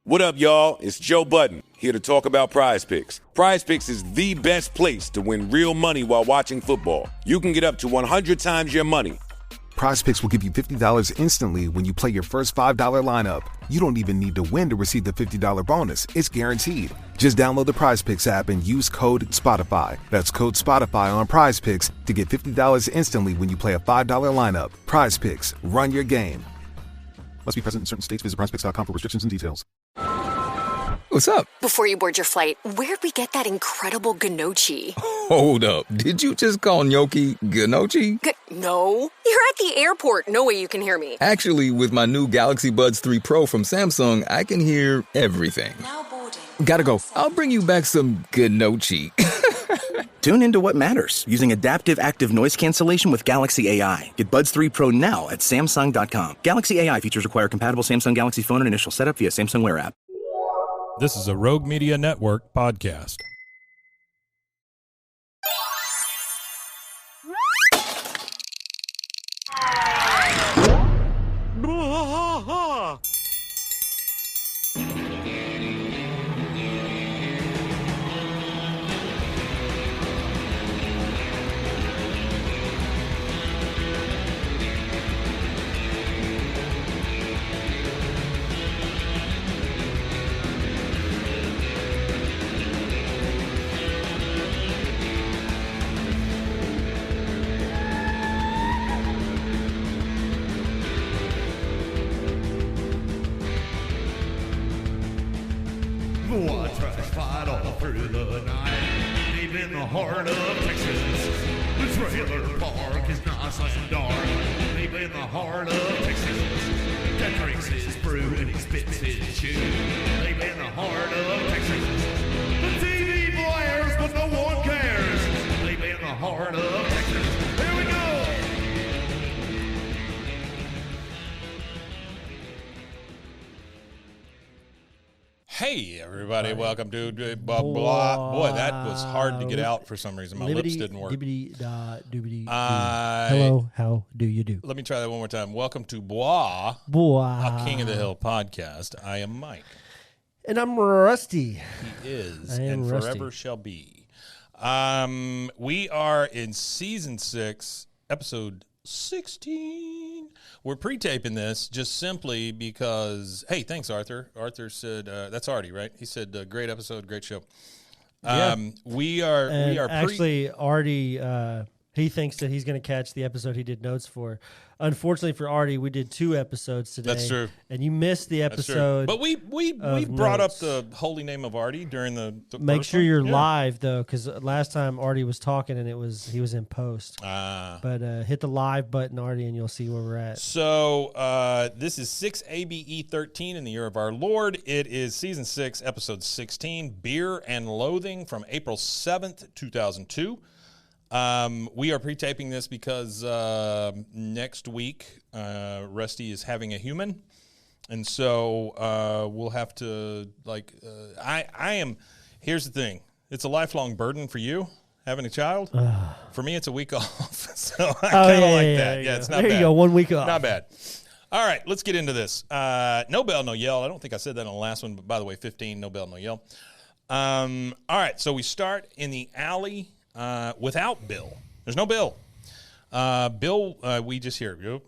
What up, y'all? It's Joe Budden, here to talk about Prize Picks. Prize Picks is the best place to win real money while watching football. You can get up to 100 times your money. Prize Picks will give you $50 instantly when you play your first $5 lineup. You don't even need to win to receive the $50 bonus. It's guaranteed. Just download the Prize Picks app and use code SPOTIFY. That's code SPOTIFY on Prize Picks to get $50 instantly when you play a $5 lineup. Prize Picks. Run your game. Must be present in certain states. Visit prizepicks.com for restrictions and details. What's up? Before you board your flight, where'd we get that incredible gnocchi? Hold up. Did you just call gnocchi gnocchi? No. You're at the airport. No way you can hear me. Actually, with my new Galaxy Buds 3 Pro from Samsung, I can hear everything. Now boarding. Gotta go. I'll bring you back some gnocchi. Tune into what matters using adaptive active noise cancellation with Galaxy AI. Get Buds 3 Pro now at Samsung.com. Galaxy AI features require compatible Samsung Galaxy phone and initial setup via Samsung Wear app. This is a Rogue Media Network podcast. Fight all through the night, deep in the heart of Texas. The trailer park is nice and dark, deep in the heart of Texas. That drinks his brew and he spits his chew, deep in the heart of Texas. The TV blares, but no one cares, deep in the heart of Texas. Here we go. Hey, everybody, welcome to blah, blah. Boy, that was hard to get out for some reason. My lips didn't work. Hello, how do you do? Let me try that one more time. Welcome to Blah, a King of the Hill podcast. I am Mike. And I'm Rusty. He is, and Rusty. Forever shall be. We are in Season 6, Episode 16. We're pre-taping this just simply because, hey, thanks, Arthur. Arthur said, that's Artie, right? He said, great episode, great show. We are actually, Artie, he thinks that he's going to catch the episode he did notes for. Unfortunately for Artie, we did 2 episodes today. That's true. And you missed the episode. But we brought up the holy name of Artie during the Make sure you're live, though, because last time Artie was talking and he was in post. But hit the live button, Artie, and you'll see where we're at. So this is 6 ABE 13 in the year of our Lord. It is Season 6, Episode 16, Beer and Loathing from April 7th, 2002. We are pre-taping this because next week Rusty is having a human, and so we'll have to I am. Here's the thing: it's a lifelong burden for you having a child. For me, it's a week off, so I kind of like that. Yeah, it's not bad. There you go, 1 week off. Not bad. All right, let's get into this. No bell, no yell. I don't think I said that on the last one, but by the way, 15, no bell, no yell. All right, so we start in the alley. Without Bill. There's no Bill. Bill, we just hear, yep,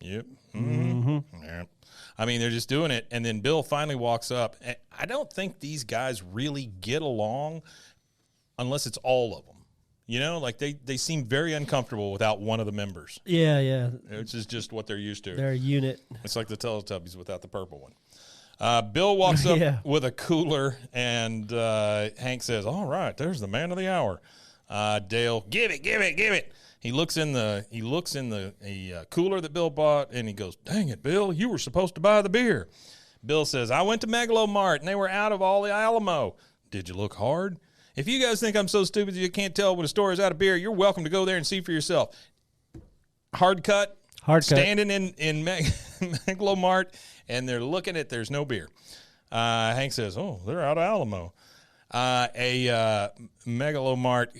yep, yep. I mean, they're just doing it, and then Bill finally walks up. And I don't think these guys really get along unless it's all of them. You know, like they seem very uncomfortable without one of the members. Yeah. Which is just what they're used to. They're a unit. It's like the Teletubbies without the purple one. Bill walks up with a cooler, and Hank says, all right, there's the man of the hour. Dale, give it. He looks in the cooler that Bill bought, and he goes, dang it, Bill, you were supposed to buy the beer. Bill says, I went to Megalo Mart, and they were out of all the Alamo. Did you look hard? If you guys think I'm so stupid that you can't tell when a store is out of beer, you're welcome to go there and see for yourself. Hard cut. Standing in Megalo Mart, and they're looking at, there's no beer. Hank says, oh, they're out of Alamo. A Megalo Mart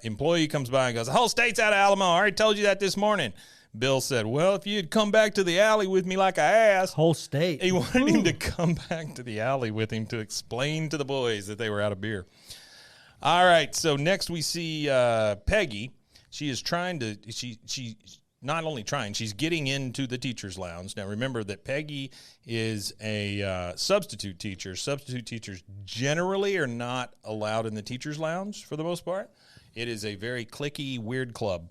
employee comes by and goes, the whole state's out of Alamo. I already told you that this morning. Bill said, well, if you'd come back to the alley with me like I asked. Whole state. He wanted him to come back to the alley with him to explain to the boys that they were out of beer. All right, so next we see Peggy. She is trying to, she not only trying, she's getting into the teacher's lounge. Now, remember that Peggy is a substitute teacher. Substitute teachers generally are not allowed in the teacher's lounge for the most part. It is a very cliquey, weird club.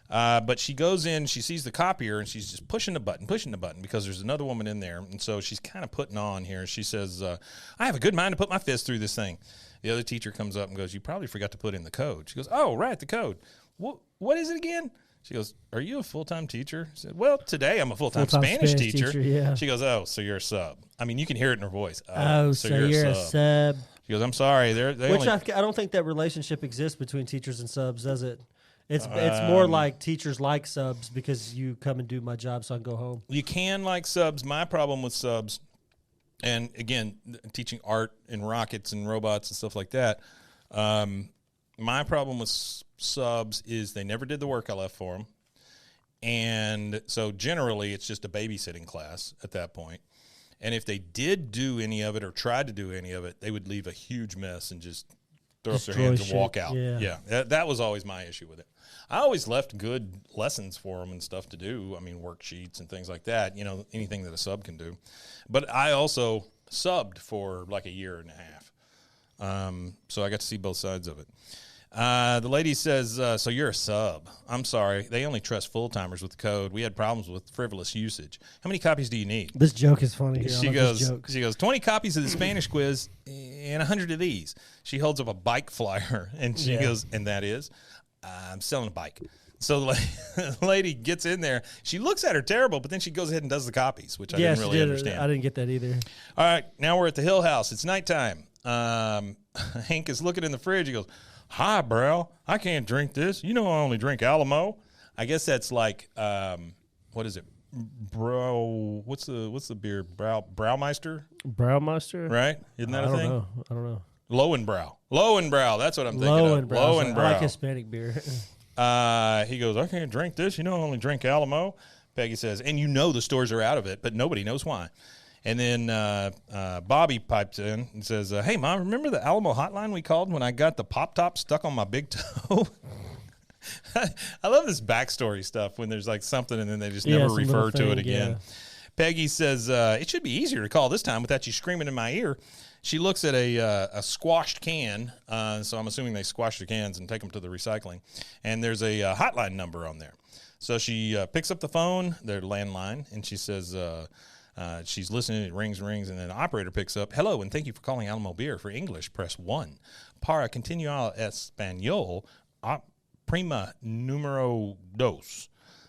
But she goes in, she sees the copier, and she's just pushing the button because there's another woman in there. And so she's kind of putting on here. She says, I have a good mind to put my fist through this thing. The other teacher comes up and goes, you probably forgot to put in the code. She goes, oh, right, the code. What is it again? She goes, are you a full-time teacher? I said, well, today I'm a full-time Spanish teacher. Yeah. She goes, oh, so you're a sub. I mean, you can hear it in her voice. So you're a sub. She goes, I'm sorry. I don't think that relationship exists between teachers and subs, does it? It's more like teachers like subs because you come and do my job so I can go home. You can like subs. My problem with subs, and again, teaching art and rockets and robots and stuff like that, my problem with subs is they never did the work I left for them. And so generally it's just a babysitting class at that point. And if they did do any of it or tried to do any of it, they would leave a huge mess and just throw up their hands and walk out. Yeah. That was always my issue with it. I always left good lessons for them and stuff to do. I mean, worksheets and things like that, anything that a sub can do. But I also subbed for like a year and a half. So I got to see both sides of it. The lady says, so you're a sub. I'm sorry. They only trust full-timers with the code. We had problems with frivolous usage. How many copies do you need? This joke is funny. Here. She goes, 20 copies of the Spanish quiz and 100 of these. She holds up a bike flyer, and she goes, and that is, I'm selling a bike. So the lady gets in there. She looks at her terrible, but then she goes ahead and does the copies, which I didn't really understand. I didn't get that either. All right, now we're at the Hill House. It's nighttime. Hank is looking in the fridge. He goes, hi, bro. I can't drink this. I only drink Alamo. I guess that's like, what is it? Bro, what's the beer? Braumeister? Braumeister? Right? Isn't that a thing? I don't know. Lowenbrow. That's what I'm thinking of. Lowenbrow. I like Hispanic beer. He goes, I can't drink this. I only drink Alamo. Peggy says, and the stores are out of it, but nobody knows why. And then Bobby pipes in and says, hey, Mom, remember the Alamo hotline we called when I got the pop top stuck on my big toe? I love this backstory stuff when there's like something and then they just never refer to it again. Yeah. Peggy says, it should be easier to call this time without you screaming in my ear. She looks at a squashed can, so I'm assuming they squash the cans and take them to the recycling. And there's a hotline number on there. So she picks up the phone, their landline, and she says, she's listening, it rings, and then the operator picks up, hello, and thank you for calling Alamo Beer. For English, press 1. Para continuar español, prima número dos.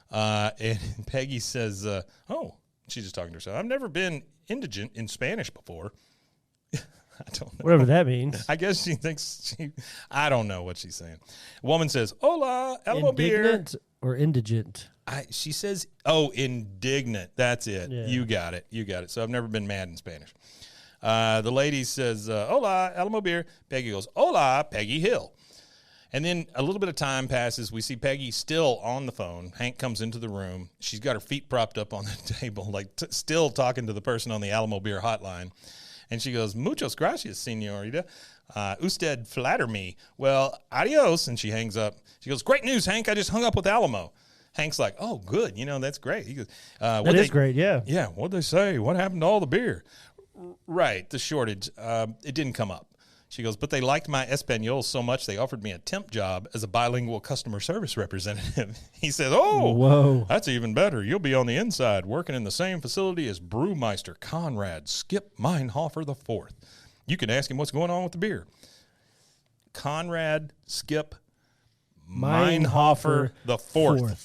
And Peggy says, she's just talking to herself. I've never been indigent in Spanish before. I don't know. Whatever that means. I guess she thinks I don't know what she's saying. A woman says, hola, Alamo Beer. Indignant or indigent? She says, indignant. That's it. Yeah. You got it. So I've never been mad in Spanish. The lady says, hola, Alamo Beer. Peggy goes, hola, Peggy Hill. And then a little bit of time passes. We see Peggy still on the phone. Hank comes into the room. She's got her feet propped up on the table, like still talking to the person on the Alamo Beer hotline. And she goes, muchos gracias, señorita. Usted flatter me. Well, adios. And she hangs up. She goes, great news, Hank. I just hung up with Alamo. Hank's like, oh, good. That's great. He goes, that is great, yeah. Yeah, what'd they say? What happened to all the beer? Right, the shortage. It didn't come up. She goes, but they liked my Espanol so much they offered me a temp job as a bilingual customer service representative. He says, whoa, that's even better. You'll be on the inside working in the same facility as Brewmeister Conrad Skip Meinhofer IV. You can ask him what's going on with the beer. Conrad Skip Meinhofer IV.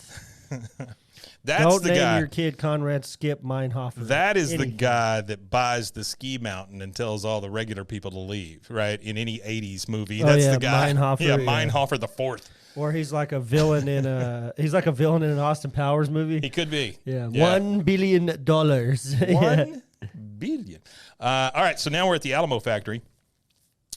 That's Don't the name guy. Your kid Conrad Skip Meinhofer. That is the guy that buys the ski mountain and tells all the regular people to leave, right? In any 80s movie. That's the guy. Meinhofer the Fourth. Or he's like a villain in an Austin Powers movie. He could be. Yeah. $1 billion. $1 billion. All right, so now we're at the Alamo factory.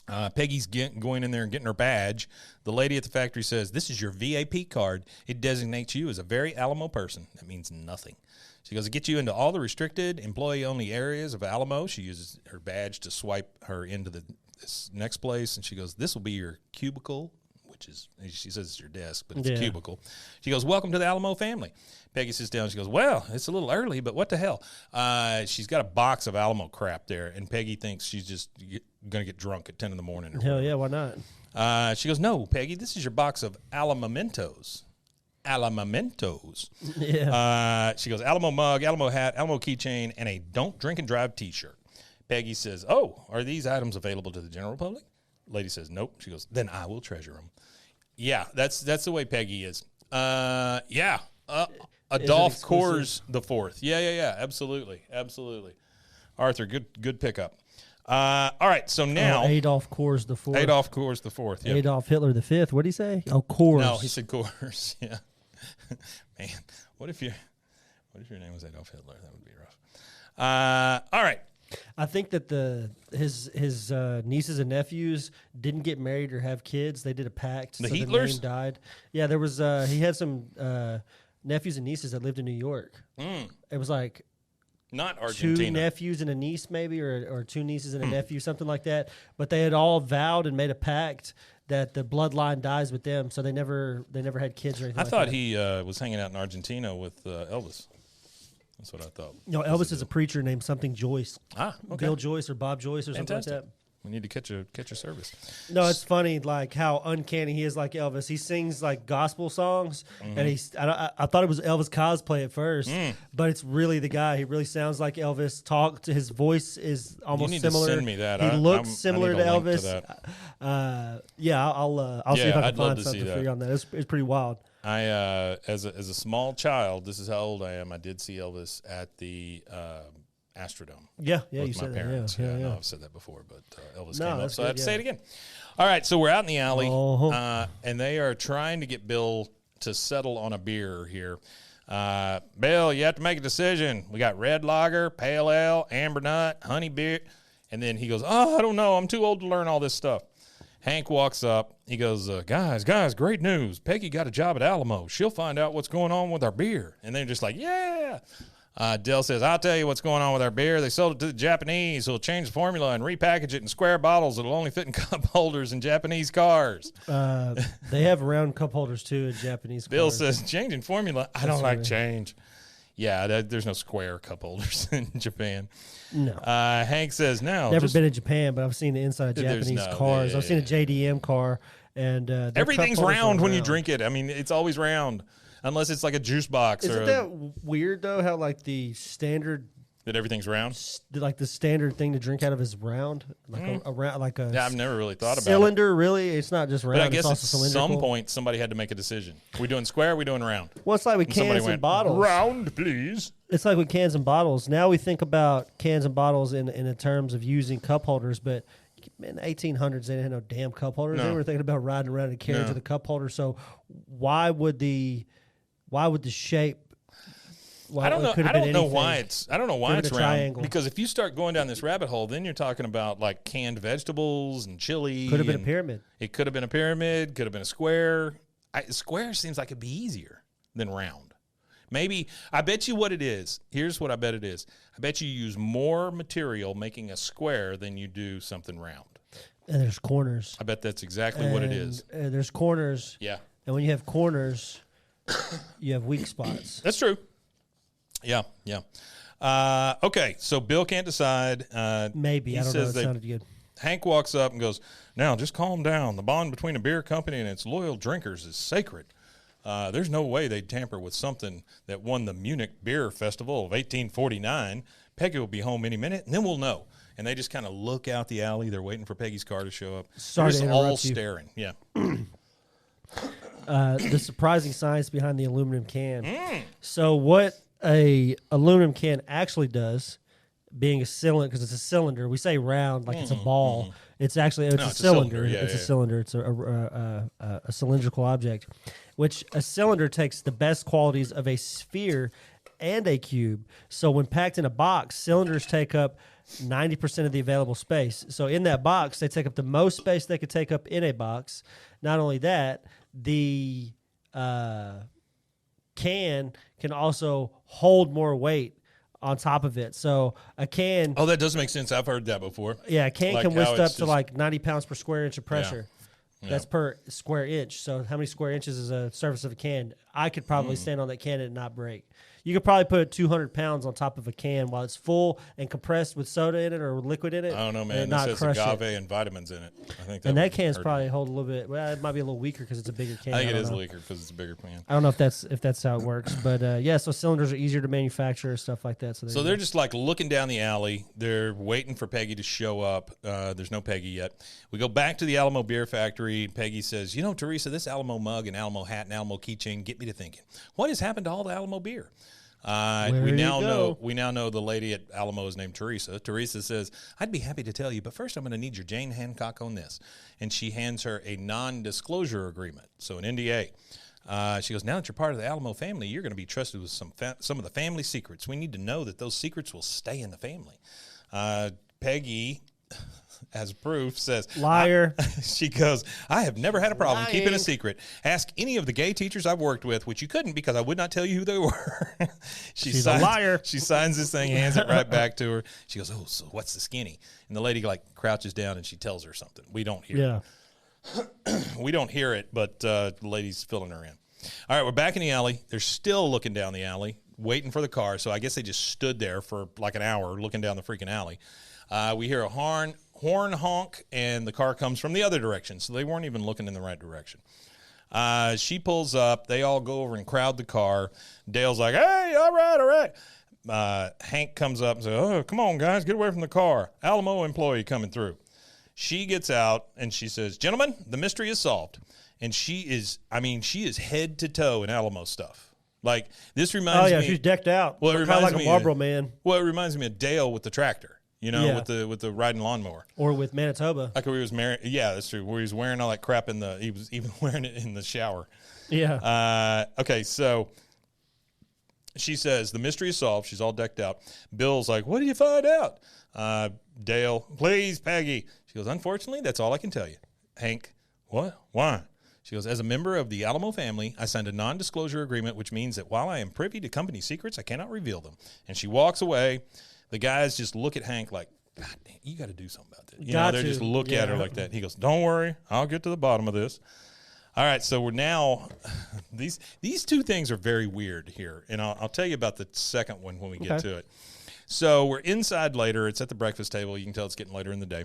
Peggy's going in there and getting her badge. The lady at the factory says, "This is your VIP card. It designates you as a very Alamo person." That means nothing. She goes, "It gets you into all the restricted, employee-only areas of Alamo." She uses her badge to swipe her into this next place, and she goes, "This will be your cubicle," which is, she says it's your desk, but it's a cubicle. She goes, "Welcome to the Alamo family." Peggy sits down. She goes, "Well, it's a little early, but what the hell?" She's got a box of Alamo crap there, and Peggy thinks she's just going to get drunk at 10 in the morning. Hell yeah, why not? She goes, "No, Peggy, this is your box of Alamo-mentos." Alamo-mentos. Yeah. She goes, "Alamo mug, Alamo hat, Alamo keychain, and a don't drink and drive T-shirt." Peggy says, "Oh, are these items available to the general public?" Lady says, "Nope." She goes, "Then I will treasure them." Yeah, that's the way Peggy is. Adolph Coors the Fourth. Yeah, absolutely. Arthur, good pickup. All right, so now Adolph Coors the Fourth. Adolf Coors the Fourth. Yep. Adolf Hitler the Fifth. What did he say? Oh, Coors. No, he said Coors. Yeah. Man, what if your name was Adolf Hitler? That would be rough. All right. I think that his nieces and nephews didn't get married or have kids. They did a pact. The so Heatlers? the name died. Yeah, there was. He had some nephews and nieces that lived in New York. It was like not Argentina. 2 nephews and a niece, maybe, or 2 nieces and a nephew, something like that. But they had all vowed and made a pact that the bloodline dies with them. So they never had kids or anything. I thought he was hanging out in Argentina with Elvis. That's what I thought. No, Elvis is a preacher named something Joyce. Okay. Bill Joyce or Bob Joyce or something like that. We need to catch a service. No, it's funny, like how uncanny he is like Elvis. He sings like gospel songs, and I thought it was Elvis cosplay at first, but it's really the guy. He really sounds like Elvis. His voice is almost you need similar. To send me that. He looks similar to Elvis. To yeah, I'll see if I can find something for you on that. It's pretty wild. I as a small child, this is how old I am. I did see Elvis at the Astrodome. Yeah, with you my said parents. that. Yeah, I know yeah. I've said that before, but Elvis came up, so I had to good, say it again. All right, so we're out in the alley, and they are trying to get Bill to settle on a beer here. Bill, you have to make a decision. We got red lager, pale ale, amber nut, honey beer, and then he goes, "Oh, I don't know. I'm too old to learn all this stuff." Hank walks up. He goes, guys, great news. Peggy got a job at Alamo. She'll find out what's going on with our beer. And they're just like, yeah. Dell says, "I'll tell you what's going on with our beer. They sold it to the Japanese who'll change the formula and repackage it in square bottles that'll only fit in cup holders in Japanese cars." They have round cup holders, too, in Japanese Bill cars. says, "Changing formula? I don't like change." Yeah, there's no square cup holders in Japan. No. Hank says, "No." Never been in Japan, but I've seen the inside of Japanese cars. Yeah, I've seen a JDM car, and everything's round when you drink it. I mean, it's always round, unless it's like a juice box. Isn't that weird though? How like the standard that everything's round, like the standard thing to drink out of is round, like a round, like a. Yeah, I've never really thought about cylinder. it. Really, it's not just round. But I guess it's also at some point somebody had to make a decision. We doing square? We doing round? Well, it's like with cans and bottles. Round, please. It's like with cans and bottles. Now we think about cans and bottles in terms of using cup holders, but in the 1800s they didn't have no damn cup holders. No. They were thinking about riding around in a carriage with a cup holder. So why would the shape? I don't know. I don't know why it's round. Triangle. Because if you start going down this rabbit hole, then you're talking about like canned vegetables and chili. Could have been a pyramid. It could have been a pyramid. Could have been a square. Square seems like it'd be easier than round. Maybe, I bet you what it is. Here's what I bet it is. I bet you use more material making a square than you do something round. And there's corners. I bet that's exactly what it is. There's corners. Yeah. And when you have corners, you have weak spots. That's true. Yeah. Okay, so Bill can't decide. Maybe. I don't know. It sounded good. Hank walks up and goes, "Now, just calm down. The bond between a beer company and its loyal drinkers is sacred. There's no way they'd tamper with something that won the Munich Beer Festival of 1849. Peggy will be home any minute, and then we'll know." And they just kind of look out the alley. They're waiting for Peggy's car to show up. Sorry to interrupt all you. staring. Yeah. The surprising science behind the aluminum can. So what a aluminum can actually does, being a cylinder, because it's a cylinder. We say round like it's a ball. It's actually a cylinder. Yeah, it's a cylinder. It's a cylindrical object, which a cylinder takes the best qualities of a sphere and a cube. So when packed in a box, cylinders take up 90% of the available space. So in that box, they take up the most space they could take up in a box. Not only that, the can also hold more weight on top of it. So a can... Oh, that does make sense. I've heard that before. Yeah, a can Like can how lift it's up just- to like 90 pounds per square inch of pressure. Yeah. That's per square inch. So how many square inches is a surface of a can? I could probably stand on that can and not break. You could probably put 200 pounds on top of a can while it's full and compressed with soda in it or liquid in it. I don't know, man. And This not has crush agave it. and vitamins in it. I think And that would can's hurt probably it. hold a little bit. Well, it might be a little weaker because it's a bigger can. I think it don't is know. weaker because it's a bigger can. I don't know if that's how it works, but yeah. So cylinders are easier to manufacture, stuff like that. So they're just like looking down the alley. They're waiting for Peggy to show up. There's no Peggy yet. We go back to the Alamo Beer Factory. Peggy says, Teresa, this Alamo mug and Alamo hat and Alamo keychain get me to thinking, what has happened to all the Alamo beer? We now know the lady at Alamo is named Teresa. Teresa says, I'd be happy to tell you, but first I'm going to need your Jane Hancock on this. And she hands her a non-disclosure agreement, so an NDA. She goes, now that you're part of the Alamo family, you're going to be trusted with some of the family secrets. We need to know that those secrets will stay in the family. Peggy, as proof, says, liar. She goes, I have never had a problem keeping a secret. Ask any of the gay teachers I've worked with, which you couldn't because I would not tell you who they were. She's a liar. She signs this thing, hands it right back to her. She goes, oh, so what's the skinny? And the lady crouches down and she tells her something. We don't hear it. We don't hear it, but the lady's filling her in. All right, we're back in the alley. They're still looking down the alley, waiting for the car. So I guess they just stood there for like an hour looking down the freaking alley. We hear a horn honk, and the car comes from the other direction. So they weren't even looking in the right direction. She pulls up. They all go over and crowd the car. Dale's like, hey, all right. Hank comes up and says, oh, come on, guys, get away from the car. Alamo employee coming through. She gets out, and she says, gentlemen, the mystery is solved. And she is head to toe in Alamo stuff. Like, this reminds me. Oh, yeah, she's decked out. Well, it reminds like me a Marlboro man. Well, it reminds me of Dale with the tractor, with the riding lawnmower. Or with Manitoba. Like where he was married. Yeah, that's true. Where he was wearing all that crap he was even wearing it in the shower. Yeah. Okay, so she says, the mystery is solved. She's all decked out. Bill's like, what do you find out? Dale, please, Peggy. She goes, unfortunately, that's all I can tell you. Hank, what? Why? She goes, as a member of the Alamo family, I signed a non-disclosure agreement, which means that while I am privy to company secrets, I cannot reveal them. And she walks away. The guys just look at Hank like, God damn, you got to do something about that. They just look at her like that. He goes, don't worry, I'll get to the bottom of this. All right, so we're now, these two things are very weird here. And I'll tell you about the second one when we get to it. So we're inside later. It's at the breakfast table. You can tell it's getting later in the day.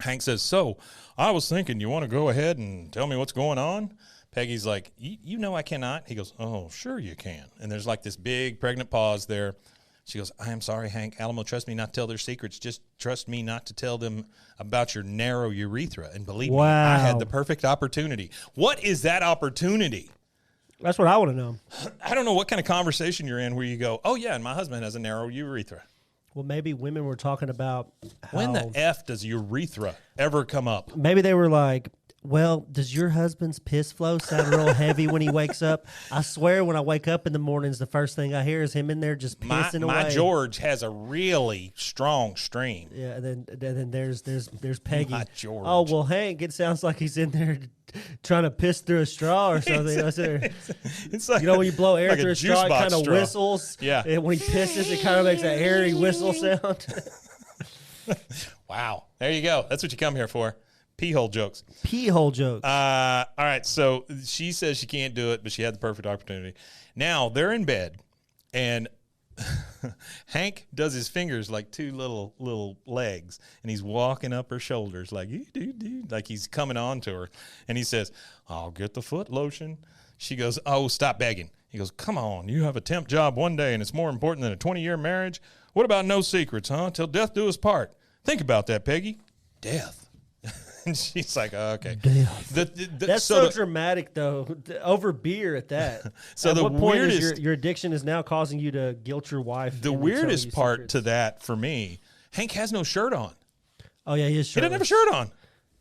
Hank says, so I was thinking, you want to go ahead and tell me what's going on? Peggy's like, you know I cannot. He goes, oh, sure you can. And there's like this big pregnant pause there. She goes, I am sorry, Hank. Alamo, trust me not to tell their secrets. Just trust me not to tell them about your narrow urethra. And believe me, I had the perfect opportunity. What is that opportunity? That's what I want to know. I don't know what kind of conversation you're in where you go, oh, yeah, and my husband has a narrow urethra. Well, maybe women were talking about how... When the F does urethra ever come up? Maybe they were like, well, does your husband's piss flow sound real heavy when he wakes up? I swear when I wake up in the mornings, the first thing I hear is him in there just pissing away. My George has a really strong stream. Yeah, and then there's Peggy. My George. Oh, well, Hank, it sounds like he's in there trying to piss through a straw or something. It's like, when you blow air like through a straw, it kind of whistles. Yeah. And when he pisses, it kind of makes that airy whistle sound. Wow. There you go. That's what you come here for. Pee-hole jokes. Pee-hole jokes. All right, so she says she can't do it, but she had the perfect opportunity. Now, they're in bed, and Hank does his fingers like two little legs, and he's walking up her shoulders like he's coming on to her. And he says, I'll get the foot lotion. She goes, oh, stop begging. He goes, come on, you have a temp job one day, and it's more important than a 20-year marriage? What about no secrets, huh? Till death do us part. Think about that, Peggy. Death. And she's like, oh, okay. That's so dramatic, though. Over beer at that. So at the what point weirdest, is your addiction is now causing you to guilt your wife. The weirdest part to that for me, Hank has no shirt on. Oh yeah, he is shirtless. He doesn't have a shirt on.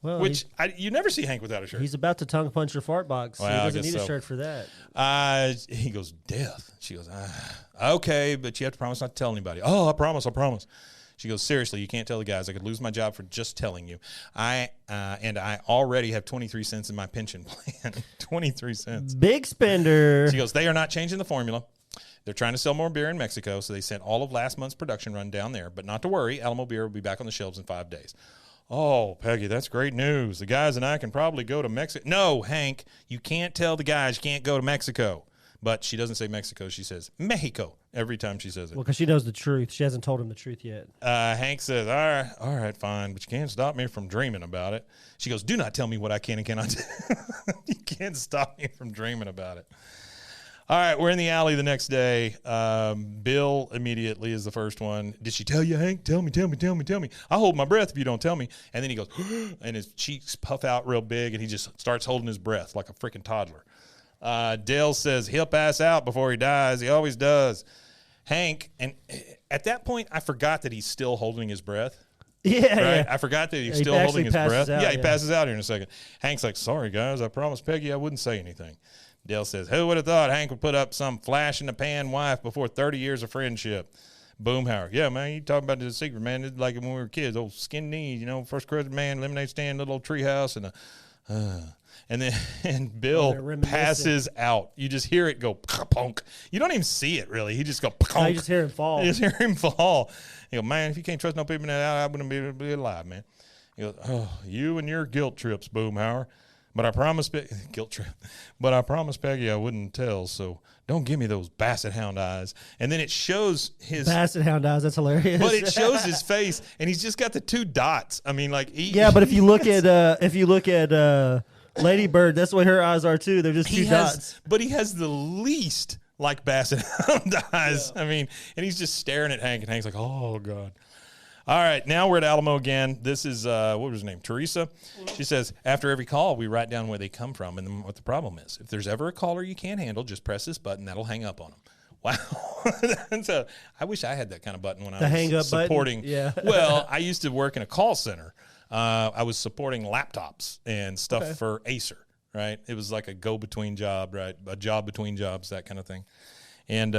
Well, you never see Hank without a shirt. He's about to tongue punch your fart box. So he doesn't need a shirt for that. He goes, death. She goes, okay, but you have to promise not to tell anybody. Oh, I promise. She goes, seriously, you can't tell the guys. I could lose my job for just telling you. I already have 23 cents in my pension plan. 23 cents. Big spender. She goes, they are not changing the formula. They're trying to sell more beer in Mexico, so they sent all of last month's production run down there. But not to worry, Alamo Beer will be back on the shelves in 5 days. Oh, Peggy, that's great news. The guys and I can probably go to Mexico. No, Hank, you can't tell the guys you can't go to Mexico. But she doesn't say Mexico. She says Mexico every time she says it. Well, because she knows the truth. She hasn't told him the truth yet. Hank says, all right, fine, but you can't stop me from dreaming about it. She goes, do not tell me what I can and cannot do. You can't stop me from dreaming about it. All right, we're in the alley the next day. Bill immediately is the first one. Did she tell you, Hank? Tell me. I'll hold my breath if you don't tell me. And then he goes, and his cheeks puff out real big, and he just starts holding his breath like a freaking toddler. Dale says he'll pass out before he dies. He always does. Hank, and at that point, I forgot that he's still holding his breath. Yeah, right? yeah. I forgot that he's still holding his breath. Out, he passes out here in a second. Hank's like, sorry, guys. I promised Peggy I wouldn't say anything. Dale says, who would have thought Hank would put up some flash-in-the-pan wife before 30 years of friendship? Boomhauer. Yeah, man, you talking about the secret, man. It's like when we were kids, old skin knees, first Christmas man, lemonade stand, little old tree house, and Bill passes out. You just hear it go punk. You don't even see it, really. He just go punk. No, you just hear him fall. You just hear him fall. You go, man, if you can't trust no people in that out, I wouldn't be able to be alive, man. He goes, oh, you and your guilt trips, Boomhauer. But I promised guilt trip. But I promised Peggy I wouldn't tell, so don't give me those basset hound eyes. And then it shows his basset hound eyes. That's hilarious. But it shows his face, and he's just got the 2 dots. I mean, like but if you look at Lady Bird, that's the way her eyes are too. They're just 2 dots. But he has the least like basset hound eyes. Yeah. I mean, and he's just staring at Hank, and Hank's like, oh God. All right, now we're at Alamo again. This is, what was her name, Teresa? She says, after every call, we write down where they come from and then what the problem is. If there's ever a caller you can't handle, just press this button. That'll hang up on them. Wow. So I wish I had that kind of button when I was supporting. Button? Yeah. Well, I used to work in a call center. I was supporting laptops and stuff for Acer, right? It was like a go-between job, right? A job between jobs, that kind of thing. And,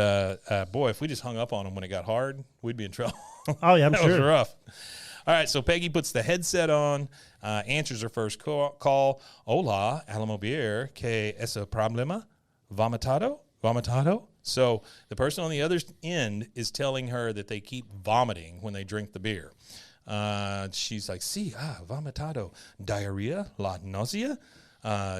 boy, if we just hung up on them when it got hard, we'd be in trouble. Oh, yeah, I'm that sure. That was rough. All right, so Peggy puts the headset on, answers her first call. Hola, Alamo Beer, que es el problema? Vomitado? So the person on the other end is telling her that they keep vomiting when they drink the beer. She's like, vomitado. Diarrhea? La nausea?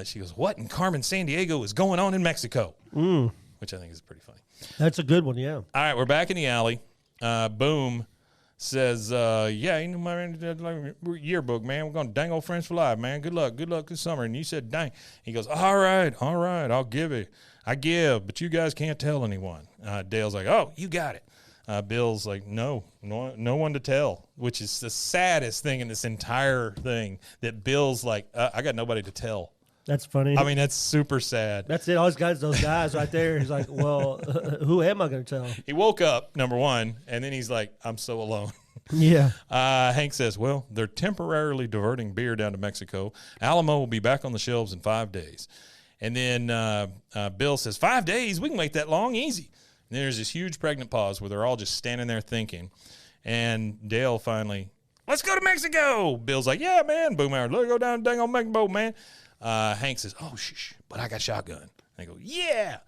She goes, what in Carmen, San Diego is going on in Mexico? Which I think is pretty funny. That's a good one, yeah. All right, we're back in the alley. Boom says, my yearbook, man. We're going to dang old friends for life, man. Good luck this summer. And you said, dang. He goes, all right, I'll give it. I give, but you guys can't tell anyone. Dale's like, oh, you got it. Bill's like, no one to tell, which is the saddest thing in this entire thing, that Bill's like, I got nobody to tell. That's funny. I mean, that's super sad. That's it. All those guys right there. He's like, well, who am I going to tell? He woke up, number one, and then he's like, I'm so alone. Yeah. Hank says, well, they're temporarily diverting beer down to Mexico. Alamo will be back on the shelves in 5 days. And then Bill says, 5 days? We can wait that long? Easy. And then there's this huge pregnant pause where they're all just standing there thinking. And Dale finally, let's go to Mexico. Bill's like, yeah, man. Boomhauer, let's go down to dang on Mexico, man. Hank says, oh, shh, but I got shotgun. And they go, yeah.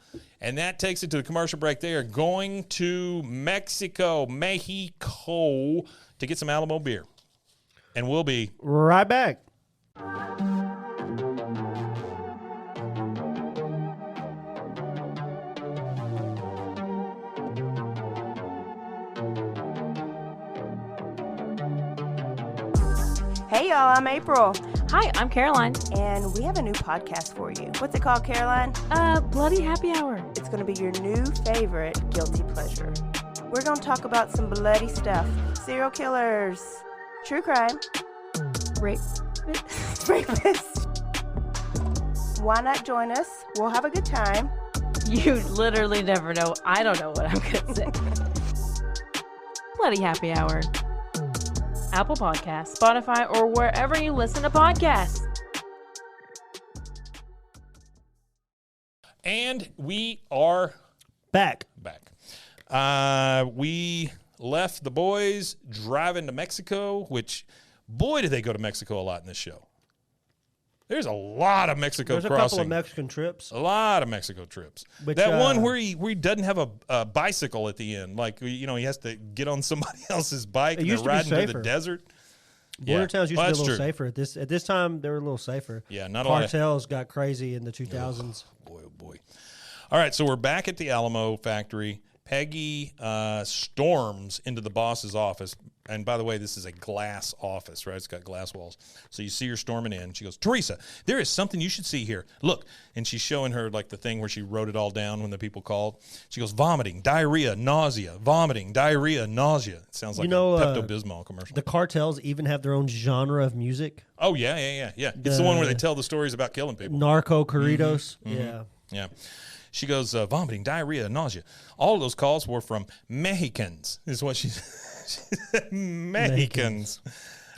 And that takes it to the commercial break. They are going to Mexico, to get some Alamo beer. And we'll be right back. Hey, y'all, I'm April. Hi, I'm Caroline. And we have a new podcast for you. What's it called, Caroline? Bloody Happy Hour. It's going to be your new favorite guilty pleasure. We're going to talk about some bloody stuff. Serial killers. True crime. Rapists. Why not join us? We'll have a good time. You literally never know. I don't know what I'm going to say. Bloody Happy Hour. Apple Podcasts, Spotify, or wherever you listen to podcasts. And we are back. We left the boys driving to Mexico, which, boy, do they go to Mexico a lot in this show. There's a lot of Mexico There's crossing. a couple of Mexican trips. A lot of Mexico trips. Which, that one where he doesn't have a bicycle at the end. Like, he has to get on somebody else's bike and they're riding through the desert. Border towns used to be a little safer. At this time, they were a little safer. Yeah, not Cartels got crazy in the 2000s. Oh boy. All right, so we're back at the Alamo factory. Peggy storms into the boss's office. And by the way, this is a glass office, right? It's got glass walls. So you see her storming in. She goes, Teresa, there is something you should see here. Look. And she's showing her like the thing where she wrote it all down when the people called. She goes, vomiting, diarrhea, nausea, vomiting, diarrhea, nausea. It sounds like a Pepto-Bismol commercial. The cartels even have their own genre of music. Oh, yeah. It's the one where they tell the stories about killing people. Narco corridos. Yeah. She goes, vomiting, diarrhea, nausea. All of those calls were from Mexicans, is what she said. Mexicans.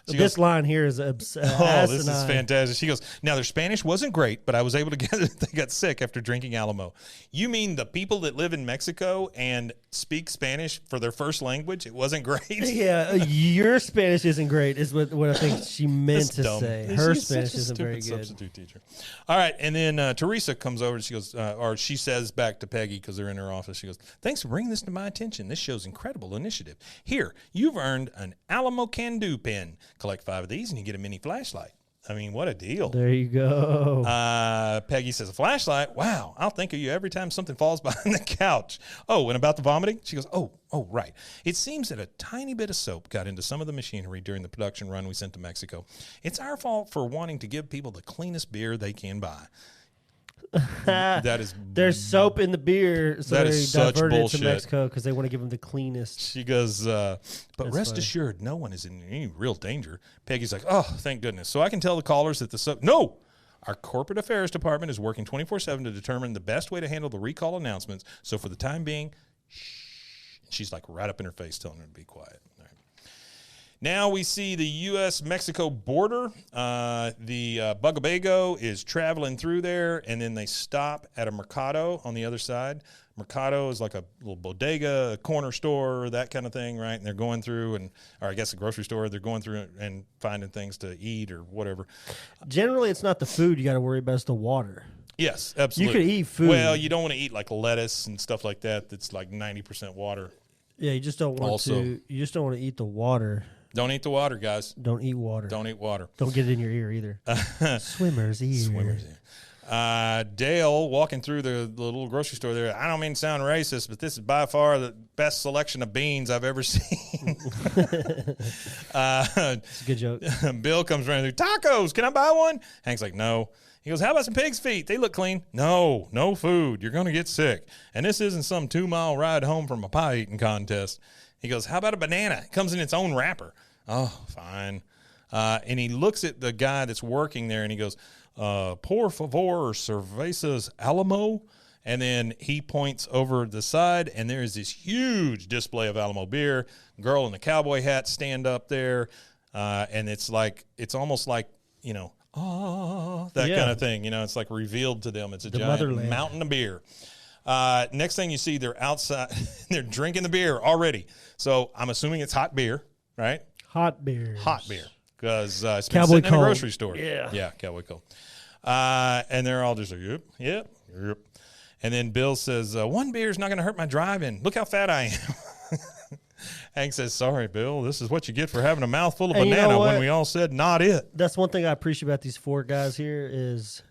This line here is this is fantastic. She goes, now their Spanish wasn't great, but I was able to get it. They got sick after drinking Alamo. You mean the people that live in Mexico and speak Spanish for their first language? It wasn't great? Yeah, your Spanish isn't great is what I think she meant to say. Her She's Spanish isn't very good. Substitute teacher. All right, and then Teresa comes over and she goes, or she says back to Peggy because they're in her office, she goes, thanks for bringing this to my attention. This shows incredible initiative. Here, you've earned an Alamo Can-Do pin. Collect 5 of these and you get a mini flashlight. I mean, what a deal. There you go. Peggy says, a flashlight? Wow, I'll think of you every time something falls behind the couch. Oh, and about the vomiting? She goes, oh, right. It seems that a tiny bit of soap got into some of the machinery during the production run we sent to Mexico. It's our fault for wanting to give people the cleanest beer they can buy. There's soap in the beer, so they diverted it to Mexico because they want to give them the cleanest. She goes, but that's rest assured, no one is in any real danger. Peggy's like, oh, thank goodness. So I can tell the callers that the soap. No, our corporate affairs department is working 24/7 to determine the best way to handle the recall announcements. So for the time being, shh. She's like right up in her face, telling her to be quiet. All right. Now we see the U.S.-Mexico border. The Bugabago is traveling through there, and then they stop at a mercado on the other side. Mercado is like a little bodega, a corner store, that kind of thing, right? And they're going through, or I guess a grocery store, they're going through and finding things to eat or whatever. Generally, it's not the food you got to worry about, it's the water. Yes, absolutely. You could eat food. Well, you don't want to eat like lettuce and stuff like that that's like 90% water. Yeah, you just don't want to. You just don't want to eat the water. Don't eat the water, guys. Don't eat water. Don't eat water. Don't get it in your ear either. Swimmer's ear. Swimmer's ear. Dale walking through the little grocery store there. I don't mean to sound racist, but this is by far the best selection of beans I've ever seen. It's a good joke. Bill comes running through. Tacos, can I buy one? Hank's like, no. He goes, how about some pig's feet? They look clean. No food. You're going to get sick. And this isn't some 2-mile ride home from a pie eating contest. He goes, how about a banana? It comes in its own wrapper. Oh, fine. And he looks at the guy that's working there and he goes, por favor, cervezas Alamo. And then he points over the side and there is this huge display of Alamo beer. Girl in the cowboy hat stand up there. And it's almost like, that kind of thing. It's like revealed to them. It's a giant mountain of beer. Next thing you see, they're outside. They're drinking the beer already. So I'm assuming it's hot beer, right? Hot beer. Because it's been sitting in a grocery store. Yeah, Cowboy Cold. And they're all just like, yep. And then Bill says, one beer is not going to hurt my driving. Look how fat I am. Hank says, sorry, Bill, this is what you get for having a mouthful of banana when we all said not it. That's one thing I appreciate about these 4 guys here is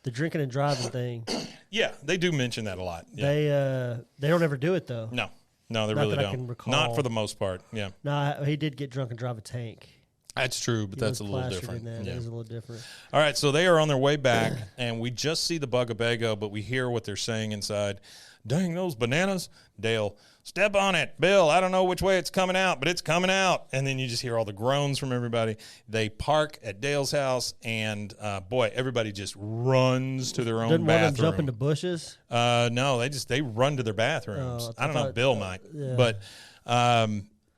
the drinking and driving thing. Yeah, they do mention that a lot. Yeah. They don't ever do it, though. No, they really don't. I can recall. Not for the most part, yeah. No, he did get drunk and drive a tank. That's true, but that's a little different. That is a little different. All right, so they are on their way back, and we just see the Bugabago, but we hear what they're saying inside. Dang those bananas. Dale, step on it. Bill, I don't know which way it's coming out, but it's coming out. And then you just hear all the groans from everybody. They park at Dale's house, and, everybody just runs to their own bathroom. Didn't one of them jump into bushes? No, they run to their bathrooms. I don't know. Bill might. Yeah. But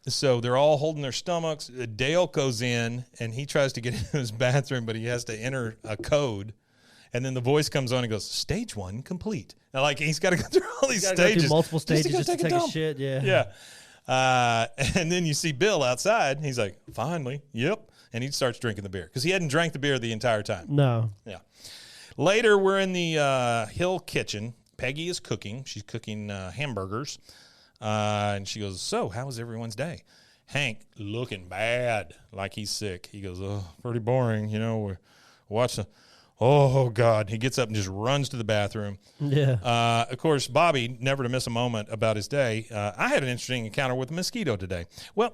so they're all holding their stomachs. Dale goes in, and he tries to get into his bathroom, but he has to enter a code. And then the voice comes on and goes, stage 1 complete. Now, he's got to go through all these stages. Go through multiple stages just to take a shit, yeah. And then you see Bill outside. He's like, finally, yep. And he starts drinking the beer because he hadn't drank the beer the entire time. No. Yeah. Later, we're in the Hill kitchen. Peggy is cooking. She's cooking hamburgers. And she goes, so how was everyone's day? Hank looking bad, like he's sick. He goes, oh, pretty boring. You know, we're watching. Oh, God. He gets up and just runs to the bathroom. Yeah. Of course, Bobby, never to miss a moment about his day. I had an interesting encounter with a mosquito today. Well,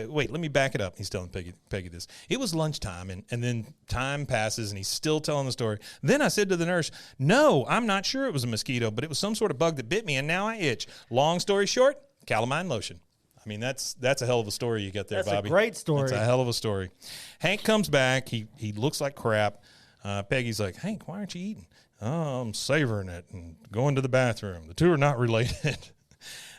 wait, let me back it up. He's telling Peggy this. It was lunchtime, and then time passes, and he's still telling the story. Then I said to the nurse, no, I'm not sure it was a mosquito, but it was some sort of bug that bit me, and now I itch. Long story short, calamine lotion. I mean, that's a hell of a story you get there, Bobby. That's a great story. That's a hell of a story. Hank comes back. He looks like crap. Peggy's like, Hank, why aren't you eating? Oh, I'm savoring it and going to the bathroom. The two are not related.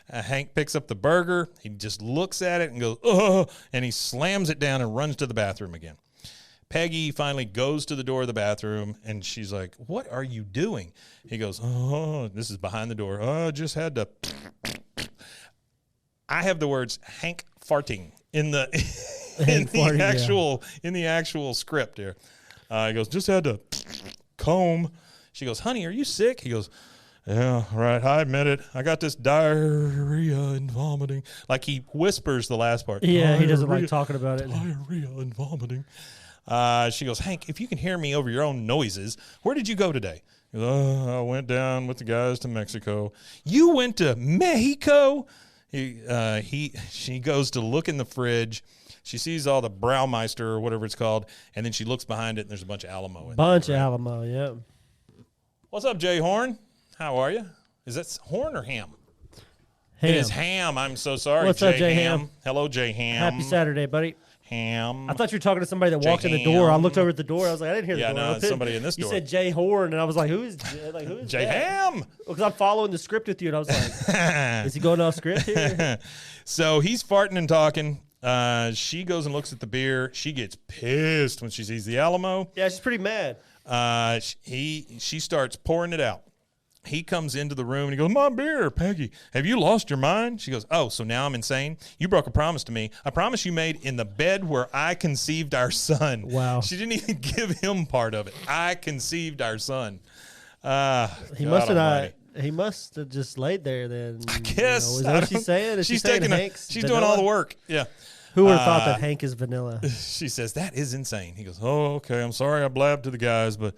Hank picks up the burger. He just looks at it and goes, oh, and he slams it down and runs to the bathroom again. Peggy finally goes to the door of the bathroom, and she's like, what are you doing? He goes, oh, this is behind the door. Oh, I just had to. I have the words Hank farting in the in the actual script here. He goes, just had to comb. She goes, honey, are you sick? He goes, yeah, right. I admit it. I got this diarrhea and vomiting. Like he whispers the last part. Yeah, diarrhea, he doesn't like talking about it. Diarrhea and vomiting. She goes, Hank, if you can hear me over your own noises, where did you go today? He goes, oh, I went down with the guys to Mexico. You went to Mexico? She goes to look in the fridge. She sees all the Braumeister or whatever it's called, and then she looks behind it, and there's a bunch of Alamo in there. Bunch of Alamo, yeah. What's up, Jay Horn? How are you? Is that Horn or Ham? Ham. It is Ham. I'm so sorry, What's up, Jay Ham? Hello, Jay Ham. Happy Saturday, buddy. Ham. I thought you were talking to somebody that walked in the door. I looked over at the door. I was like, I didn't hear the door. Yeah, no, somebody in this door. You said Jay Horn, and I was like, who's Jay Ham? Because I'm following the script with you, and I was like, is he going off script here? So he's farting and talking. She goes and looks at the beer. She gets pissed when she sees the Alamo. Yeah, she's pretty mad. She starts pouring it out. He comes into the room and he goes, my beer, Peggy, have you lost your mind? She goes, oh, so now I'm insane? You broke a promise to me. A promise you made in the bed where I conceived our son. Wow. She didn't even give him part of it. I conceived our son. He must have just laid there then. I guess. Is that what she's saying? Is she's she saying she's doing all the work. Yeah. Who would have thought that Hank is vanilla? She says, that is insane. He goes, oh, okay, I'm sorry I blabbed to the guys, but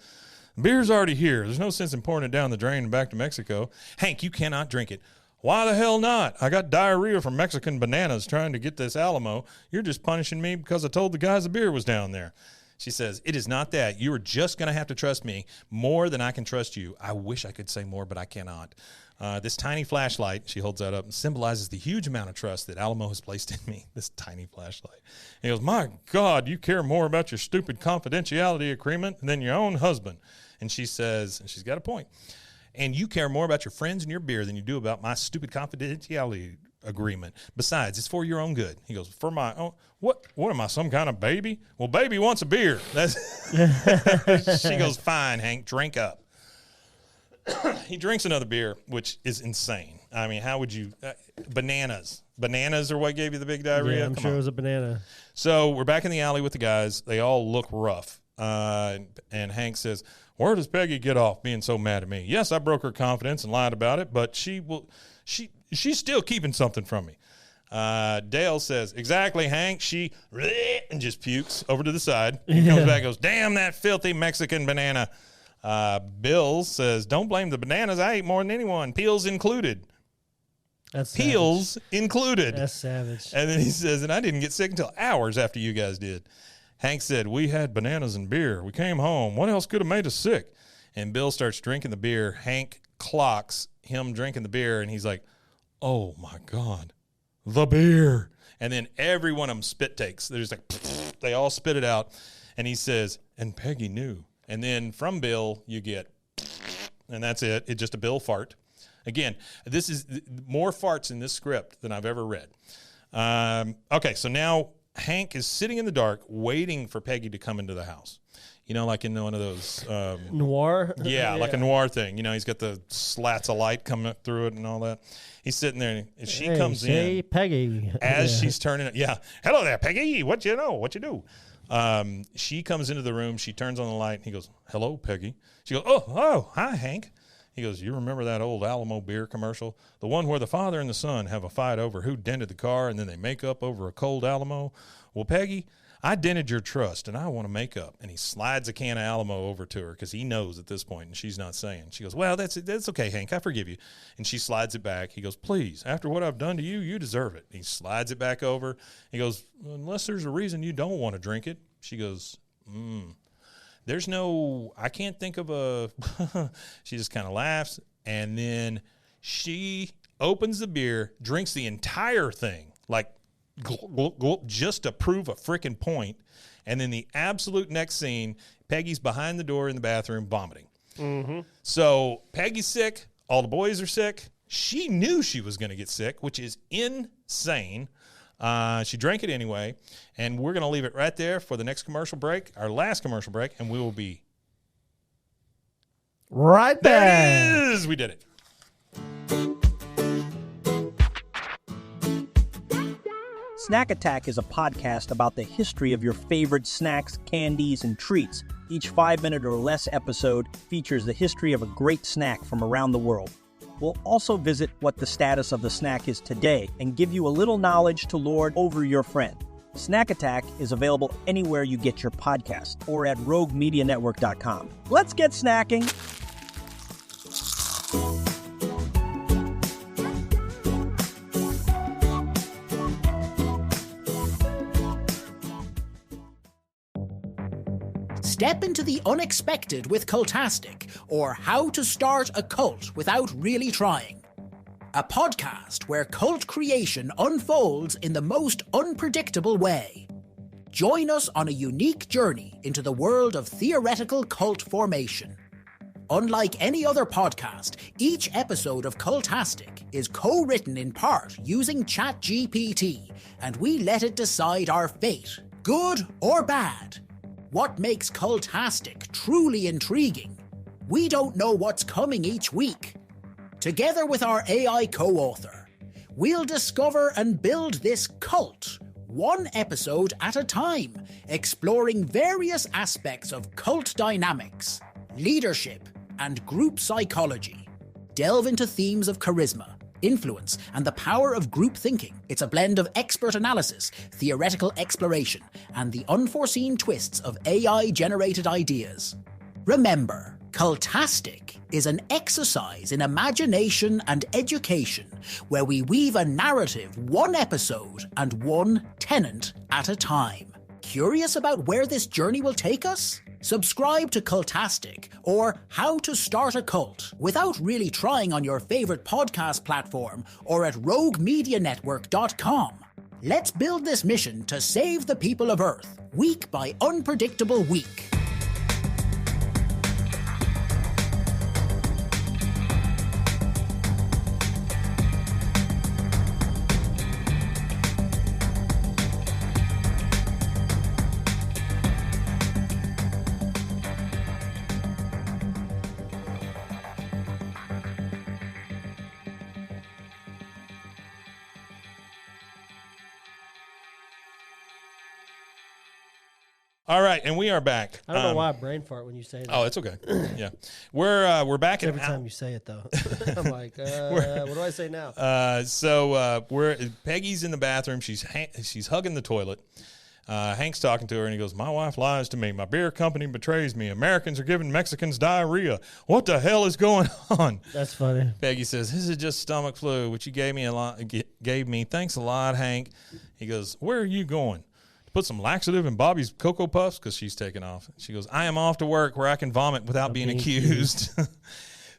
beer's already here. There's no sense in pouring it down the drain and back to Mexico. Hank, you cannot drink it. Why the hell not? I got diarrhea from Mexican bananas trying to get this Alamo. You're just punishing me because I told the guys the beer was down there. She says, it is not that. You are just going to have to trust me more than I can trust you. I wish I could say more, but I cannot. This tiny flashlight, she holds that up, symbolizes the huge amount of trust that Alamo has placed in me, this tiny flashlight. He goes, my God, you care more about your stupid confidentiality agreement than your own husband. And she says, and she's got a point, and you care more about your friends and your beer than you do about my stupid confidentiality agreement. Besides, it's for your own good. He goes, for my own, what am I, some kind of baby? Well, baby wants a beer. She goes, fine, Hank, drink up. He drinks another beer, which is insane. I mean, how would you, bananas are what gave you the big diarrhea? Yeah, I'm sure it was a banana. So we're back in the alley with the guys. They all look rough. And Hank says, where does Peggy get off being so mad at me? Yes, I broke her confidence and lied about it, but she's still keeping something from me. Dale says, exactly, Hank. She and just pukes over to the side. He comes back and goes, damn that filthy Mexican banana. Bill says, don't blame the bananas. I ate more than anyone. Peels included. That's Peels savage. included. That's savage. And then he says, and I didn't get sick until hours after you guys did. Hank said, we had bananas and beer. We came home. What else could have made us sick? And Bill starts drinking the beer. Hank clocks him drinking the beer, and he's like, oh, my God, the beer. And then every one of them spit takes. They're just like, they all spit it out. And he says, and Peggy knew. And then from Bill, you get, and that's it. It's just a Bill fart. Again, this is more farts in this script than I've ever read. Okay, so now Hank is sitting in the dark waiting for Peggy to come into the house. You know, like in one of those noir. Yeah, like a noir thing. You know, he's got the slats of light coming up through it and all that. He's sitting there, and she comes in. Peggy. As she's turning it. Yeah. Hello there, Peggy. What you know? What you do? She comes into the room. She turns on the light. And he goes, hello, Peggy. She goes, oh, hi, Hank. He goes, you remember that old Alamo Beer commercial? The one where the father and the son have a fight over who dented the car, and then they make up over a cold Alamo? Well, Peggy, I dented your trust, and I want to make up. And he slides a can of Alamo over to her because he knows at this point, and she's not saying. She goes, well, that's okay, Hank. I forgive you. And she slides it back. He goes, please, after what I've done to you, you deserve it. And he slides it back over. He goes, unless there's a reason you don't want to drink it. She goes, there's no, I can't think of a, she just kind of laughs. And then she opens the beer, drinks the entire thing, like, just to prove a freaking point. And then the absolute next scene, Peggy's behind the door in the bathroom vomiting. Mm-hmm. So Peggy's sick. All the boys are sick. She knew she was going to get sick, which is insane. She drank it anyway. And we're going to leave it right there for the next commercial break, our last commercial break, and we will be right back. There it is. We did it. Snack Attack is a podcast about the history of your favorite snacks, candies, and treats. Each 5-minute or less episode features the history of a great snack from around the world. We'll also visit what the status of the snack is today and give you a little knowledge to lord over your friend. Snack Attack is available anywhere you get your podcast or at roguemedianetwork.com. Let's get snacking. Step into the unexpected with Cultastic, or How to Start a Cult Without Really Trying. A podcast where cult creation unfolds in the most unpredictable way. Join us on a unique journey into the world of theoretical cult formation. Unlike any other podcast, each episode of Cultastic is co-written in part using ChatGPT, and we let it decide our fate, good or bad. What makes Cultastic truly intriguing? We don't know what's coming each week. Together with our AI co-author, we'll discover and build this cult, one episode at a time, exploring various aspects of cult dynamics, leadership, and group psychology. Delve into themes of charisma, influence, and the power of group thinking. It's a blend of expert analysis, theoretical exploration, and the unforeseen twists of AI-generated ideas. Remember, Cultastic is an exercise in imagination and education where we weave a narrative one episode and one tenant at a time. Curious about where this journey will take us? Subscribe to Cultastic or How to Start a Cult without really trying on your favorite podcast platform or at roguemedianetwork.com. Let's build this mission to save the people of Earth, week by unpredictable week. All right, and we are back. I don't know why I brain fart when you say that. Oh, it's okay. Yeah, we're back. Every time you say it, though, I'm like, what do I say now? So Peggy's in the bathroom. She's hugging the toilet. Hank's talking to her, and he goes, "My wife lies to me. My beer company betrays me. Americans are giving Mexicans diarrhea. What the hell is going on?" That's funny. Peggy says, "This is just stomach flu, which you gave me. Thanks a lot, Hank." He goes, "Where are you going? Put some laxative in Bobby's Cocoa Puffs?" Because she's taking off. She goes, "I am off to work where I can vomit without being accused."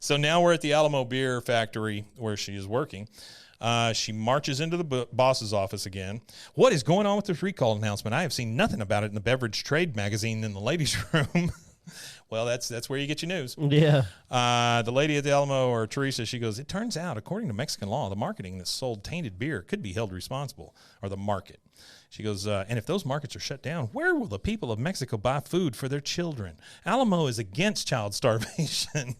So now we're at the Alamo Beer factory where she is working. She marches into the boss's office again. "What is going on with this recall announcement? I have seen nothing about it in the beverage trade magazine in the ladies' room." Well, that's where you get your news. Yeah. The lady at the Alamo, or Teresa, she goes, "It turns out, according to Mexican law, the marketing that sold tainted beer could be held responsible, or the market." She goes, and if those markets are shut down, where will the people of Mexico buy food for their children? Alamo is against child starvation.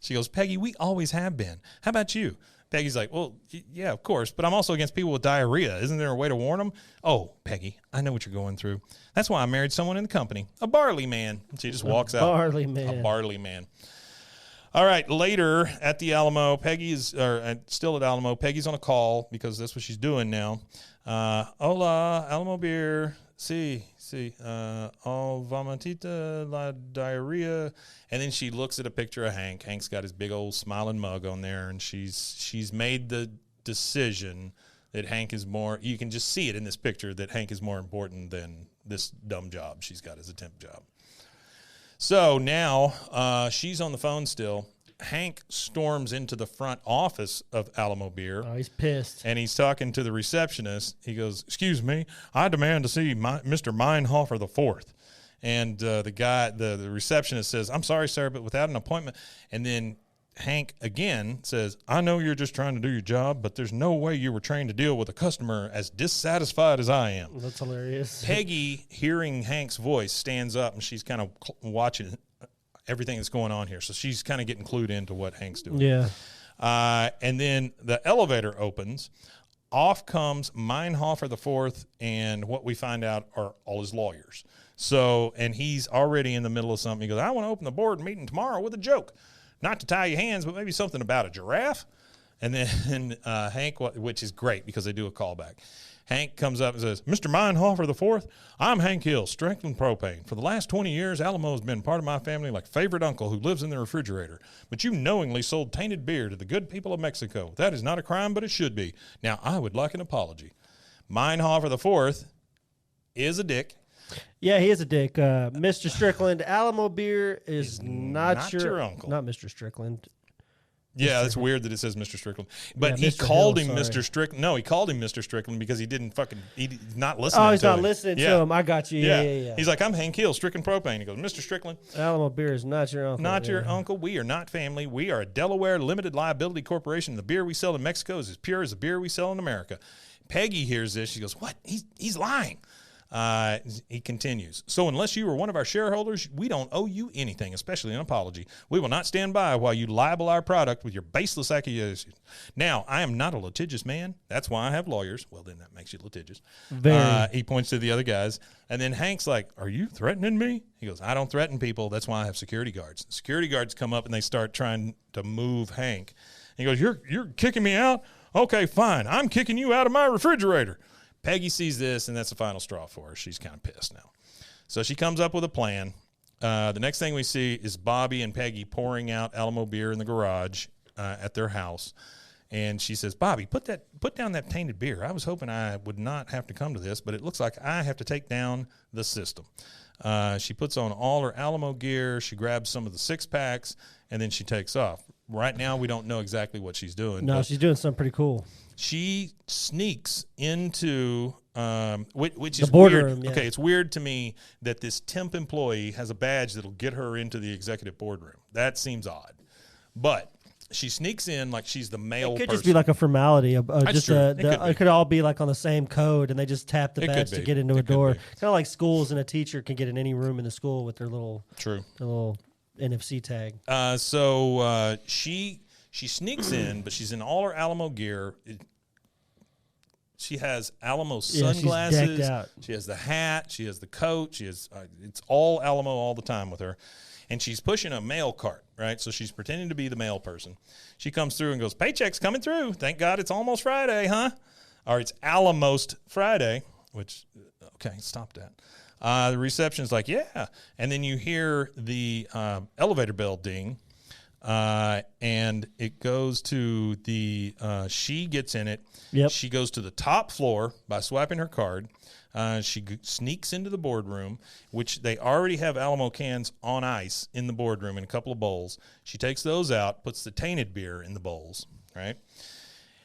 She goes, Peggy, we always have been. How about you? Peggy's like, well, yeah, of course, but I'm also against people with diarrhea. Isn't there a way to warn them? Oh, Peggy, I know what you're going through. That's why I married someone in the company, a barley man. She just walks out. Barley man. A barley man. All right, later at the Alamo, still at Alamo, Peggy's on a call because that's what she's doing now. Hola, Alamo Beer. Sí, vomitita la diarrhea. And then she looks at a picture of Hank. Hank's got his big old smiling mug on there, and she's made the decision that Hank is more, you can just see it in this picture, that Hank is more important than this dumb job she's got as a temp job. So now she's on the phone still. Hank storms into the front office of Alamo Beer. Oh, he's pissed. And he's talking to the receptionist. He goes, excuse me, I demand to see Mr. Meinhofer IV. And the receptionist says, I'm sorry, sir, but without an appointment. And then Hank again says, I know you're just trying to do your job, but there's no way you were trained to deal with a customer as dissatisfied as I am. That's hilarious. Peggy, hearing Hank's voice, stands up, and she's kind of watching everything that's going on here. So she's kind of getting clued into what Hank's doing. Yeah. And then the elevator opens. Off comes Meinhofer IV, and what we find out are all his lawyers. So, and he's already in the middle of something. He goes, I want to open the board meeting tomorrow with a joke. Not to tie your hands, but maybe something about a giraffe. And then Hank, which is great because they do a callback. Hank comes up and says, Mr. Meinhofer IV, I'm Hank Hill, Strengthened Propane. For the last 20 years, Alamo has been part of my family like favorite uncle who lives in the refrigerator. But you knowingly sold tainted beer to the good people of Mexico. That is not a crime, but it should be. Now, I would like an apology. Meinhofer IV is a dick. Yeah, he is a dick. Mr. Strickland, Alamo Beer is not your uncle. Not Mr. Strickland. Yeah, that's weird that it says Mr. Strickland. But yeah, he called him Mr. Strickland. No, he called him Mr. Strickland because he's not listening to him. Oh, he's not listening to him. I got you. Yeah. He's like, I'm Hank Hill, Strickland Propane. He goes, Mr. Strickland. Alamo Beer is not your uncle. Not your uncle. We are not family. We are a Delaware limited liability corporation. The beer we sell in Mexico is as pure as the beer we sell in America. Peggy hears this. She goes, what? He's lying. He continues. So unless you are one of our shareholders, we don't owe you anything, especially an apology. We will not stand by while you libel our product with your baseless accusations. Now, I am not a litigious man. That's why I have lawyers. Well, then that makes you litigious. He points to the other guys. And then Hank's like, are you threatening me? He goes, I don't threaten people. That's why I have security guards. Security guards come up and they start trying to move Hank. He goes, you're kicking me out? Okay, fine. I'm kicking you out of my refrigerator. Peggy sees this, and that's the final straw for her. She's kind of pissed now. So she comes up with a plan. The next thing we see is Bobby and Peggy pouring out Alamo Beer in the garage at their house. And she says, Bobby, put down that tainted beer. I was hoping I would not have to come to this, but it looks like I have to take down the system. She puts on all her Alamo gear. She grabs some of the six-packs, and then she takes off. Right now, we don't know exactly what she's doing. No, she's doing something pretty cool. She sneaks into, which is the boardroom. Weird. Yeah. Okay, it's weird to me that this temp employee has a badge that'll get her into the executive boardroom. That seems odd. But she sneaks in like she's the male person. It could just be like a formality. It could all be like on the same code, and they just tap the badge to get into a door. Kind of like schools, and a teacher can get in any room in the school with their little NFC tag. So she sneaks in, but she's in all her Alamo gear. She has Alamo sunglasses. She's decked out. She has the hat. She has the coat. She has it's all Alamo all the time with her. And she's pushing a mail cart, right? So she's pretending to be the mail person. She comes through and goes, paycheck's coming through. Thank God it's almost Friday, huh? Or it's Alamost Friday, which, okay, stop that. The reception's like, yeah. And then you hear the elevator bell ding. And it goes to she gets in it. Yep. She goes to the top floor by swiping her card. She sneaks into the boardroom, which they already have Alamo cans on ice in the boardroom in a couple of bowls. She takes those out, puts the tainted beer in the bowls, right?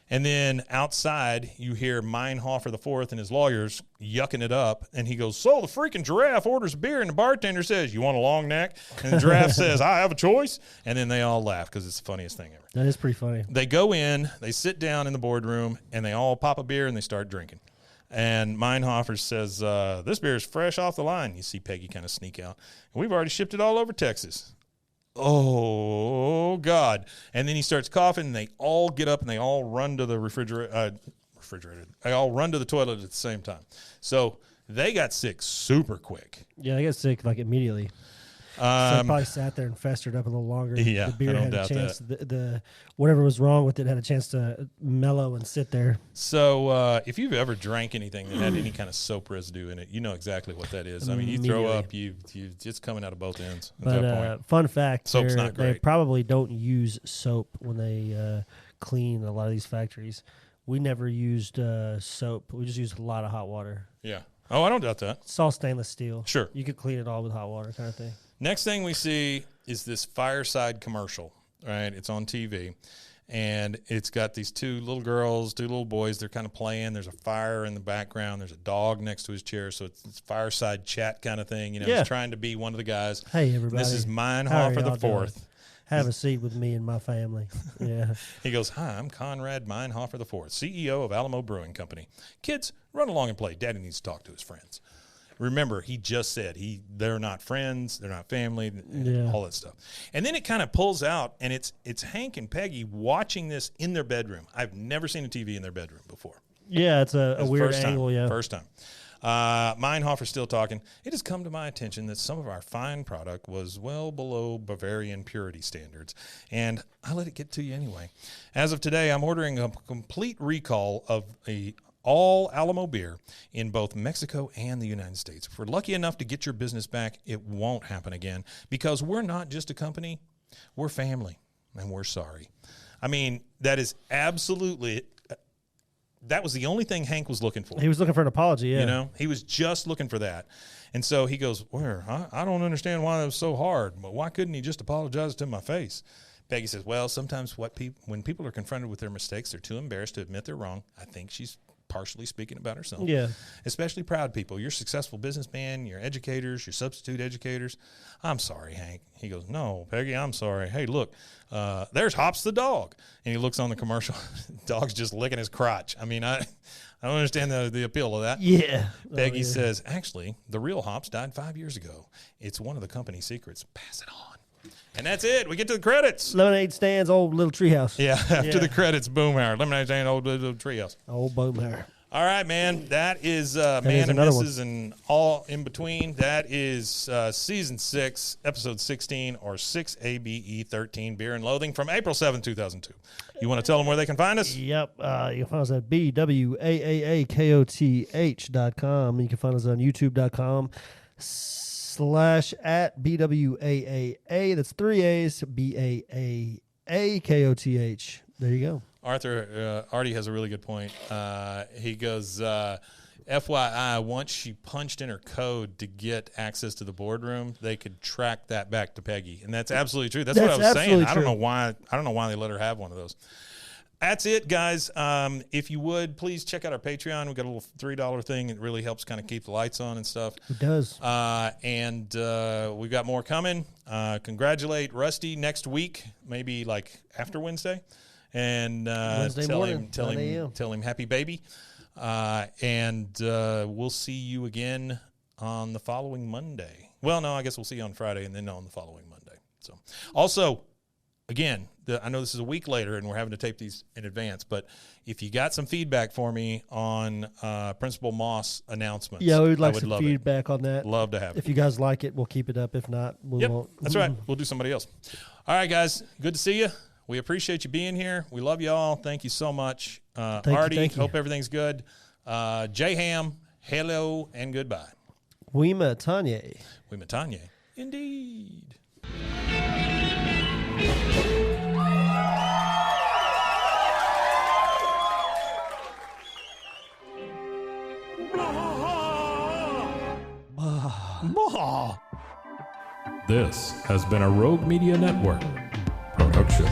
And then outside, you hear Meinhofer IV and his lawyers yucking it up. And he goes, so the freaking giraffe orders beer, and the bartender says, you want a long neck? And the giraffe says, I have a choice. And then they all laugh because it's the funniest thing ever. That is pretty funny. They go in, they sit down in the boardroom, and they all pop a beer and they start drinking. And Meinhofer says, this beer is fresh off the line. You see Peggy kind of sneak out. We've already shipped it all over Texas. Oh, God. And then he starts coughing, and they all get up, and they all run to the refrigerator. They all run to the toilet at the same time. So they got sick super quick. Yeah, they got sick like immediately. So it probably sat there and festered up a little longer. Yeah, the beer I don't had a doubt chance. The whatever was wrong with it had a chance to mellow and sit there. So if you've ever drank anything that had any kind of soap residue in it, you know exactly what that is. I mean, you throw up, it's coming out of both ends at that point. Fun fact: soap's not great. They probably don't use soap when they clean a lot of these factories. We never used soap. We just used a lot of hot water. Yeah. Oh, I don't doubt that. It's all stainless steel. Sure. You could clean it all with hot water kind of thing. Next thing we see is this fireside commercial, right? It's on TV, and it's got these two little girls, two little boys. They're kind of playing. There's a fire in the background. There's a dog next to his chair, so it's fireside chat kind of thing. You know, he's trying to be one of the guys. Hey, everybody. This is Meinhofer the Fourth. Have a seat with me and my family. Yeah. He goes, hi, I'm Conrad Meinhofer the Fourth, CEO of Alamo Brewing Company. Kids, run along and play. Daddy needs to talk to his friends. Remember, he just said they're not friends, they're not family, all that stuff. And then it kind of pulls out, and it's Hank and Peggy watching this in their bedroom. I've never seen a TV in their bedroom before. Yeah, it's a weird angle, First time. Meinhofer's still talking. It has come to my attention that some of our fine product was well below Bavarian purity standards, and I let it get to you anyway. As of today, I'm ordering a complete recall of all Alamo beer in both Mexico and the United States. If we're lucky enough to get your business back, it won't happen again, because we're not just a company, we're family, and we're sorry. I mean, that is absolutely... That was the only thing Hank was looking for. He was looking for an apology, yeah. You know, he was just looking for that. And so he goes, I don't understand why that was so hard, but why couldn't he just apologize to my face? Peggy says, well, sometimes when people are confronted with their mistakes, they're too embarrassed to admit they're wrong. I think she's partially speaking about herself. Yeah. Especially proud people. You're successful businessmen, you're educators, you're substitute educators. I'm sorry, Hank. He goes, no, Peggy, I'm sorry. Hey, look, there's Hops the dog. And he looks on the commercial. Dog's just licking his crotch. I mean, I don't understand the appeal of that. Yeah. Peggy says, actually, the real Hops died 5 years ago. It's one of the company's secrets. Pass it on. And that's it. We get to the credits. Lemonade Stand's old little treehouse. Yeah, after the credits, Boomhauer. Lemonade Stand, old little treehouse. Old Boomhauer. All right, man. That is Man and Misses and all in between. That is Season 6, Episode 16, or 6ABE13, Beer and Loathing from April 7, 2002. You want to tell them where they can find us? Yep. You can find us at BWAAAKOTH.com. You can find us on YouTube.com /@BWAAA. That's 3 A's, BAAAKOTH. There you go. Artie has a really good point. He goes, FYI, once she punched in her code to get access to the boardroom, they could track that back to Peggy. And that's absolutely true. That's what I was saying. True. I don't know why they let her have one of those. That's it, guys. If you would, please check out our Patreon. We've got a little $3 thing. It really helps kind of keep the lights on and stuff. It does. And we've got more coming. Congratulate Rusty next week, maybe like after Wednesday. And tell him happy baby. And we'll see you again on the following Monday. Well, no, I guess we'll see you on Friday and then on the following Monday. So also, again, I know this is a week later and we're having to tape these in advance, but if you got some feedback for me on Principal Moss announcements, yeah, we'd like some feedback on that. Love to have it. If you guys like it, we'll keep it up. If not, we won't. That's right. We'll do somebody else. All right, guys. Good to see you. We appreciate you being here. We love you all. Thank you so much. Artie, hope everything's good. J-Ham, hello and goodbye. Weema Tanya. Weema Tanya. Indeed. This has been a Rogue Media Network production.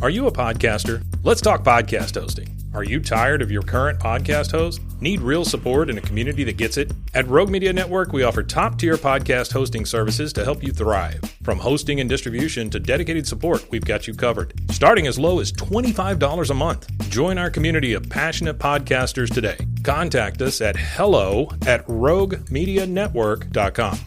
Are you a podcaster? Let's talk podcast hosting. Are you tired of your current podcast host? Need real support in a community that gets it? At Rogue Media Network, we offer top-tier podcast hosting services to help you thrive. From hosting and distribution to dedicated support, we've got you covered. Starting as low as $25 a month. Join our community of passionate podcasters today. Contact us at hello@roguemedianetwork.com.